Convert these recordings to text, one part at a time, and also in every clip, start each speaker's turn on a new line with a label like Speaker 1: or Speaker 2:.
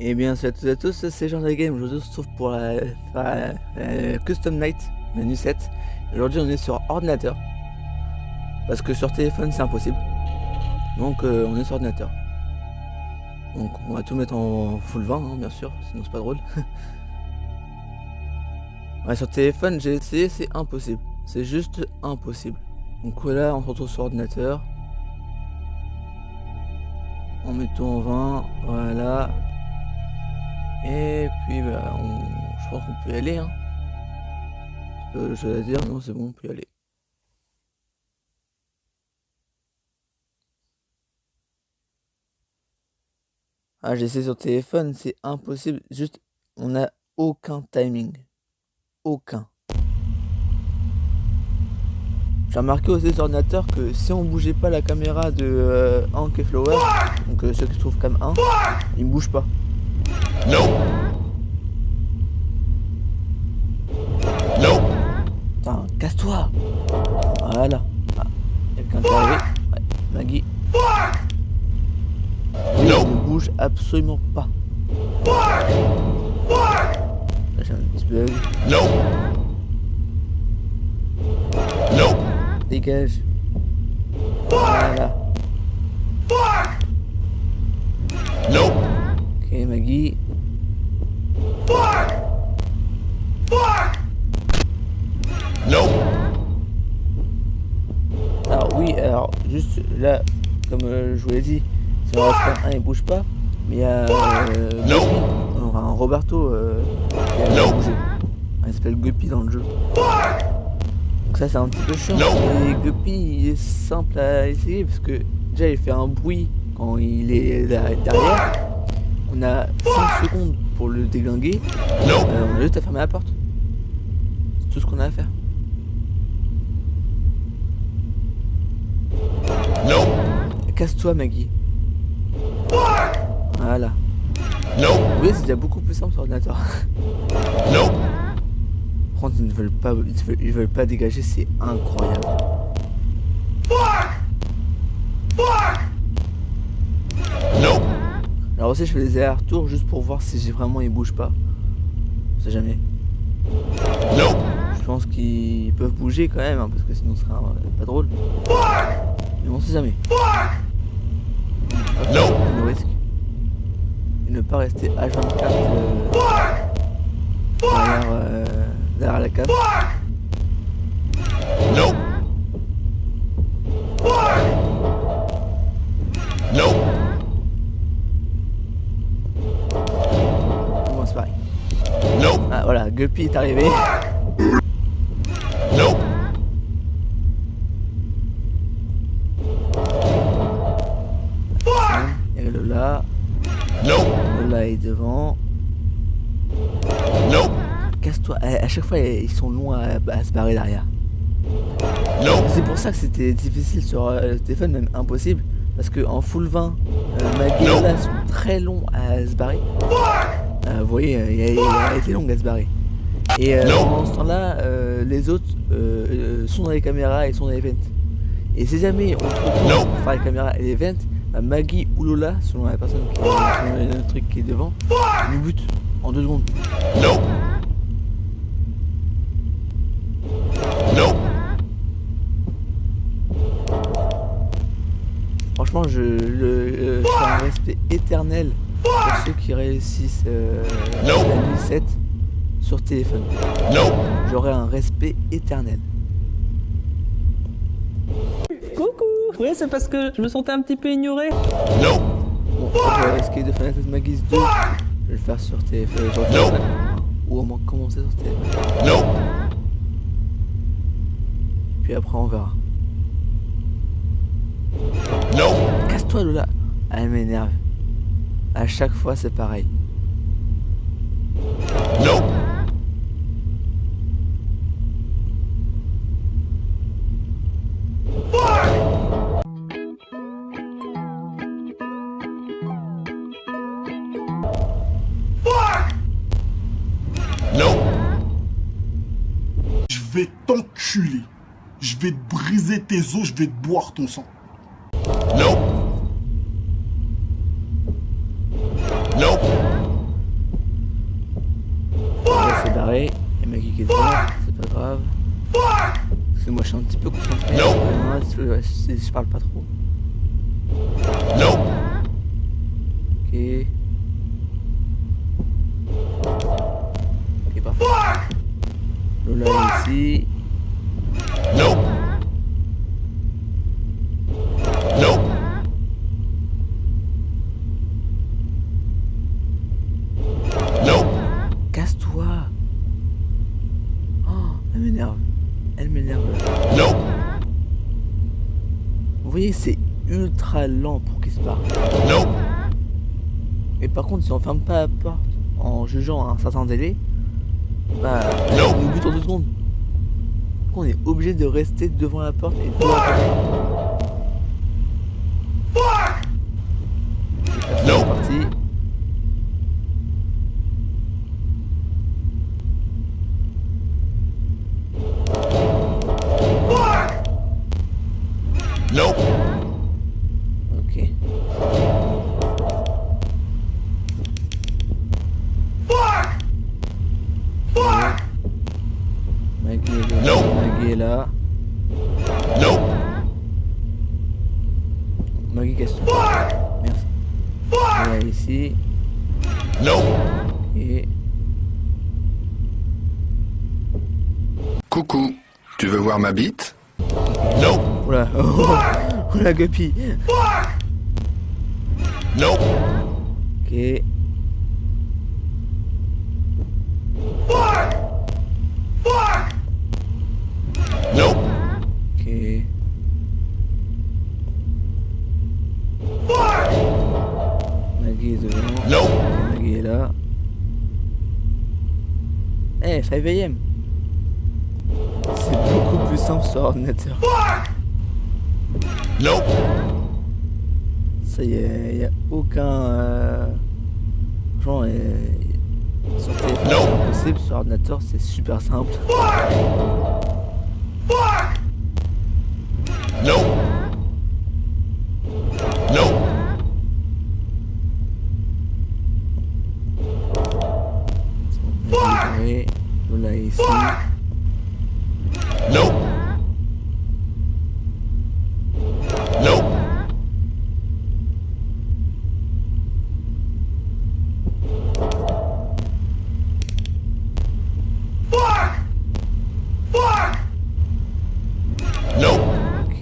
Speaker 1: Et bien salut à toutes et à tous, c'est Jean de Game. Aujourd'hui on se retrouve pour la Custom Night menu 7. Aujourd'hui on est sur ordinateur, parce que sur téléphone c'est impossible. Donc on est sur ordinateur. Donc on va tout mettre en full 20 hein, bien sûr, sinon c'est pas drôle. Ouais, sur téléphone j'ai essayé, c'est impossible. C'est juste impossible. Donc voilà, on se retrouve sur ordinateur. On met tout en 20, voilà. Et puis bah, je pense qu'on peut y aller hein. Je vais dire, non c'est bon, on peut y aller. Ah, j'ai essayé sur téléphone, c'est impossible, juste on n'a aucun timing. Aucun. J'ai remarqué aussi sur ordinateur que si on bougeait pas la caméra de Hank et Flower, donc ceux qui se trouvent cam 1, ils ne bougent pas.
Speaker 2: Non. Non.
Speaker 1: Putain, casse-toi. Voilà. Ah, quelqu'un qui est arrivé. Ouais, Maggie. Lui,
Speaker 2: Non.
Speaker 1: il ne bouge absolument pas. Là, j'ai un petit bug.
Speaker 2: Non. Non.
Speaker 1: Dégage. Voilà.
Speaker 2: Non.
Speaker 1: Ok, Maggie.
Speaker 2: Non.
Speaker 1: Alors oui, alors juste là, comme je vous l'ai dit, si on reste comme 1 il bouge pas, mais il y a
Speaker 2: Non.
Speaker 1: un Roberto qui a
Speaker 2: Non.
Speaker 1: bougé. Il s'appelle Guppy dans le jeu. Donc ça c'est un petit peu chiant.
Speaker 2: Non.
Speaker 1: Et Guppy il est simple à essayer parce que déjà il fait un bruit quand il est derrière. On a 5 secondes pour le déglinguer.
Speaker 2: Non.
Speaker 1: On a juste à fermer la porte. C'est tout ce qu'on a à faire.
Speaker 2: Non.
Speaker 1: Casse-toi Maggie. Voilà.
Speaker 2: Non.
Speaker 1: Oui, c'est déjà beaucoup plus simple sur ordinateur.
Speaker 2: Non.
Speaker 1: Par contre, ils ne veulent pas dégager, c'est incroyable.
Speaker 2: Non.
Speaker 1: Alors aussi, je fais des allers-retours juste pour voir si vraiment ils bougent pas. On sait jamais.
Speaker 2: Non.
Speaker 1: Je pense qu'ils peuvent bouger quand même, hein, parce que sinon ce serait pas drôle. Mais on sait jamais.
Speaker 2: Non.
Speaker 1: Le risque. Et ne pas rester H24 derrière la cam.
Speaker 2: Non. Non.
Speaker 1: Bon, c'est pareil.
Speaker 2: Non.
Speaker 1: Ah voilà, Guppy est arrivé.
Speaker 2: Non.
Speaker 1: Il y a Lola.
Speaker 2: Non.
Speaker 1: Lola est devant.
Speaker 2: Non.
Speaker 1: Casse-toi. À chaque fois, ils sont longs à se barrer derrière.
Speaker 2: Non.
Speaker 1: C'est pour ça que c'était difficile sur le téléphone, même impossible. Parce que en full 20, Maggie et Lola sont très longs à se barrer. Vous voyez, il a été long à se barrer. Et pendant ce temps-là, les autres sont dans les caméras et sont dans les vents. Et si jamais on trouve pour faire les caméras et les vents, bah Maggie ou Lola, selon la personne qui est le truc qui est devant, nous bute en 2 secondes.
Speaker 2: Non. Non.
Speaker 1: Franchement, je fais un respect éternel pour ceux qui réussissent la nuit 7 sur téléphone.
Speaker 2: Non.
Speaker 1: J'aurai un respect éternel.
Speaker 3: Coucou. Oui, c'est parce que je me sentais un petit peu ignoré.
Speaker 2: Non.
Speaker 1: Bon, je vais essayer de Final Fantasy Magis 2. Je vais le faire sur téléphone. Ou au moins commencer sur téléphone.
Speaker 2: Non.
Speaker 1: Puis après on verra.
Speaker 2: Non.
Speaker 1: Casse-toi Lola. Elle m'énerve. À chaque fois c'est pareil.
Speaker 2: Non. Non.
Speaker 4: Je vais t'enculer. Je vais te briser tes os, je vais te boire ton sang.
Speaker 2: Non. Non.
Speaker 1: barré. Et Maggie qui est devant, c'est pas grave. Parce que moi je suis un petit peu concentré. Je parle pas trop.
Speaker 2: Nope.
Speaker 1: Ok. Ok, parfait. Lola est ici.
Speaker 2: Nope. Nope. Nope.
Speaker 1: Casse-toi. Oh, elle m'énerve. Elle m'énerve.
Speaker 2: Nope.
Speaker 1: Vous voyez, c'est ultra lent pour qu'il se barre.
Speaker 2: Nope.
Speaker 1: Et par contre, si on ferme pas la porte en jugeant un certain délai, bah,
Speaker 2: Non.
Speaker 1: on bute en 2 secondes. On est obligé de rester devant la porte et devant la porte.
Speaker 2: Non.
Speaker 1: C'est parti.
Speaker 2: Nope.
Speaker 1: Ok. Maggie est là.
Speaker 2: Non.
Speaker 1: Maggie est là.
Speaker 2: Nope.
Speaker 1: Maggie casse-toi. Merci. Voilà ici.
Speaker 2: Nope.
Speaker 1: Et
Speaker 5: Coucou, tu veux voir ma bite?
Speaker 2: Nope.
Speaker 1: oula, oh la guppy.
Speaker 2: Nope.
Speaker 1: Ok.
Speaker 2: Nope.
Speaker 1: Ok. Maggie est devant.
Speaker 2: Nope.
Speaker 1: Ok, Maggie est là. Eh, 5 AM. C'est beaucoup plus simple sur ordinateur.
Speaker 2: Nope.
Speaker 1: Ça y est, y a aucun. Genre, sur téléphone,
Speaker 2: Non.
Speaker 1: c'est impossible. Sur ordinateur, c'est super simple.
Speaker 2: Nope. Nope.
Speaker 1: Oui, Lola est ici.
Speaker 2: Nope. Nope. Nope.
Speaker 1: Ok.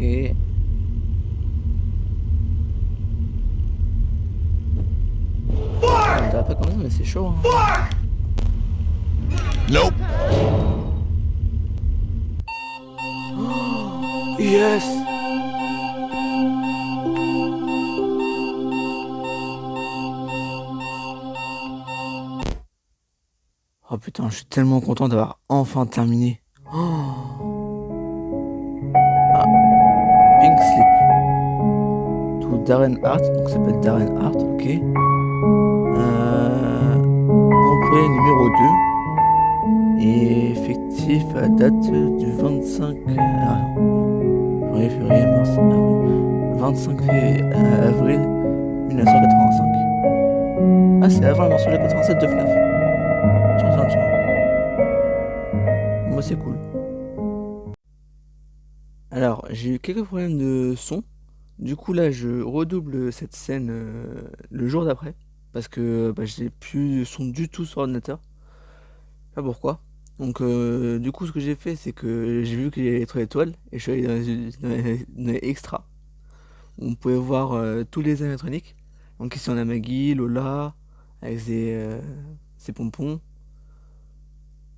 Speaker 1: On dirait pas comme ça, mais c'est chaud. Hein.
Speaker 2: Nope.
Speaker 1: Yes! Oh putain, je suis tellement content d'avoir enfin terminé. Ah, Pink Slip. Tout Darren Hart, donc ça s'appelle Darren Hart, ok. Employé numéro 2. Et effectif à date du 25 février, mars, avril. 25 avril 1985. Ah, c'est avant la version de 87 de FNAF. Tiens. Moi, c'est cool. Alors, j'ai eu quelques problèmes de son. Du coup, là, je redouble cette scène le jour d'après. Parce que j'ai plus de son du tout sur ordinateur. Je sais pas pourquoi. Donc, du coup, ce que j'ai fait, c'est que j'ai vu qu'il y avait les 3 étoiles. Et je suis allé dans les extras. On pouvait voir tous les animatroniques. Donc, ici, on a Maggie, Lola, avec ses pompons.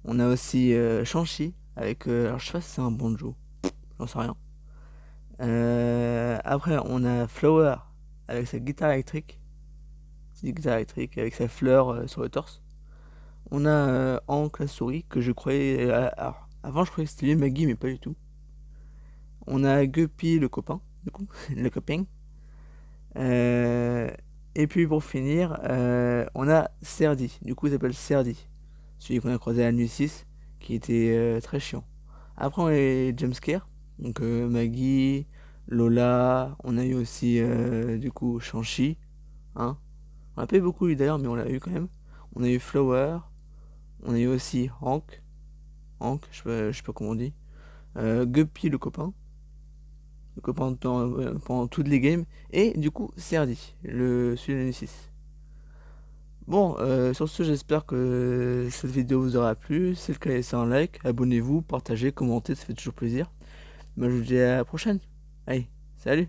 Speaker 1: On a aussi Shang-Chi, avec. Alors, je sais pas si c'est un banjo. J'en sais rien. Après, on a Flower, avec sa guitare électrique. C'est une guitare électrique, avec sa fleur sur le torse. On a Hank la souris, que je croyais. Alors, avant, je croyais que c'était lui Maggie, mais pas du tout. On a Guppy, le copain, du coup, le copain. Et puis pour finir, on a Serdi. Du coup, il s'appelle Serdi. Celui qu'on a croisé à la nuit 6, qui était très chiant. Après, on a les jumpscares. Donc Maggie, Lola. On a eu aussi, du coup, Shang-Chi. Hein. On a pas eu beaucoup d'ailleurs, mais on l'a eu quand même. On a eu Flower. On a eu aussi Hank, je sais pas comment on dit. Guppy le copain pendant toutes les games. Et du coup Serdi, celui de l'année 6. Bon, sur ce, j'espère que cette vidéo vous aura plu. Si c'est le cas, laissez un like, abonnez-vous, partagez, commentez, ça fait toujours plaisir. Moi je vous dis à la prochaine. Allez, salut!